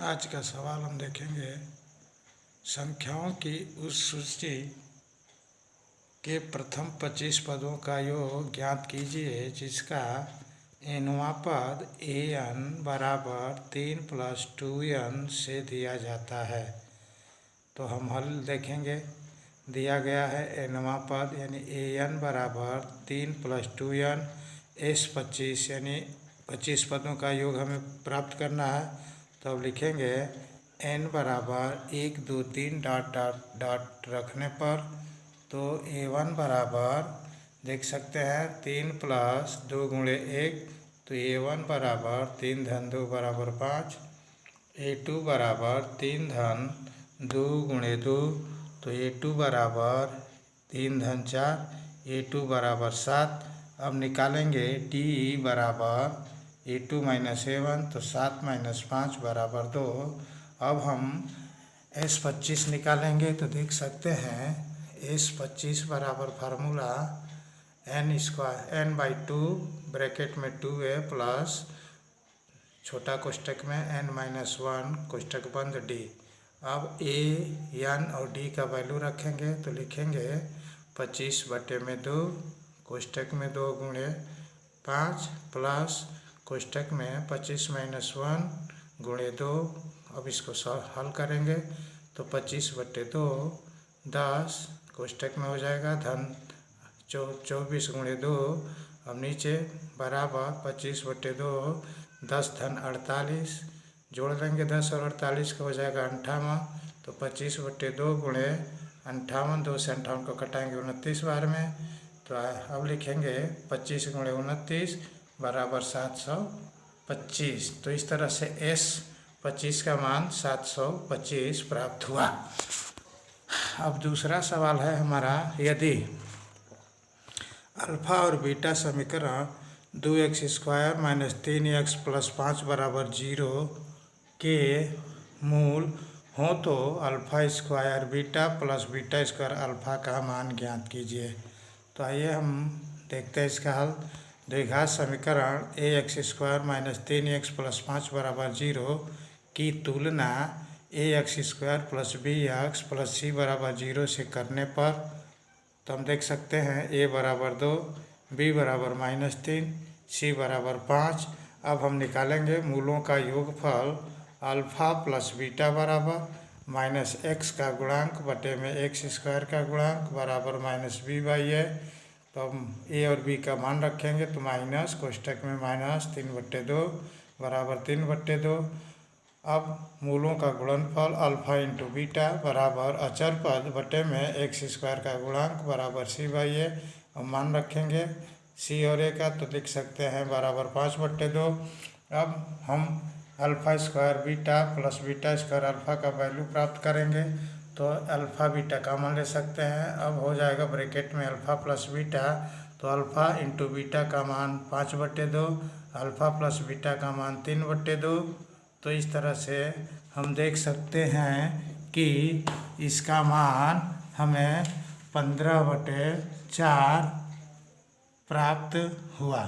आज का सवाल हम देखेंगे, संख्याओं की उस सूची के प्रथम 25 पदों का योग ज्ञात कीजिए जिसका nवां पद an बराबर 3 + 2n से दिया जाता है। तो हम हल देखेंगे। दिया गया है nवां पद यानी an बराबर 3 + 2n, s 25 यानी 25 पदों का योग हमें प्राप्त करना है। तो अब लिखेंगे n बराबर 1 2 3 डॉट डॉट डॉट रखने पर तो a1 बराबर देख सकते हैं 3 + 2 × 1 तो a1 बराबर 3 धन 2 बराबर 5, a2 बराबर 3 धन 2 × 2 तो a2 बराबर 3 धन 4, a2 बराबर 7। अब निकालेंगे d बराबर a2 - a1 तो 7 - 5 बराबर 2। अब हम s25 निकालेंगे तो देख सकते हैं s25 बराबर फार्मूला n/2 ब्रैकेट में 2a प्लस छोटा कोष्टक में n-1 कोष्टक बंद d। अब a, n और d का वैल्यू रखेंगे तो लिखेंगे 25/2 कोष्टक में 2 × 5 प्लस कोष्टक में 25 - 1 × 2। अब इसको हल करेंगे तो 25/2 10 कोष्टक में हो जाएगा धन 24 × 2। अब नीचे बराबर 25/2 10 धन 48 जोड़ देंगे 10 और 48 का हो जाएगा 58। तो 25/2 × 58, 2 से 58 को कटाएंगे 29 बार में। तो अब लिखेंगे 25 × 29 बराबर 725। तो इस तरह से s25 का मान 725 प्राप्त हुआ। अब दूसरा सवाल है हमारा, यदि अल्फा और बीटा समीकरण 2x² - 3x + 5 बराबर 0 के मूल हों तो α² बीटा + β² अल्फा का मान ज्ञात कीजिए। तो आइए हम देखते हैं इसका हल। द्विघात समीकरण ax² - 3x + 5 बराबर 0 की तुलना ax² + bx + c बराबर 0 से करने पर तो हम देख सकते हैं a बराबर 2, b बराबर -3, c बराबर 5। अब हम निकालेंगे मूलों का योगफल अल्फा + बीटा बराबर -x का गुणांक बटे में x² का गुणांक बराबर -b/a। तो हम a और b का मान रखेंगे तो माइनस कोष्टक में -3/2 बराबर 3/2। अब मूलों का गुणनफल अल्फा × बीटा बराबर अचर पद बटे में x² का गुणांक बराबर c/a। अब मान रखेंगे c और a का तो लिख सकते हैं बराबर 5/2। अब हम α² बीटा + β² अल्फा का वैल्यू प्राप्त करेंगे तो अल्फा बीटा का मान ले सकते हैं। अब हो जाएगा ब्रैकेट में अल्फा + बीटा तो अल्फा × बीटा का मान 5/2, अल्फा + बीटा का मान 3/2। तो इस तरह से हम देख सकते हैं कि इसका मान हमें 15/4 प्राप्त हुआ।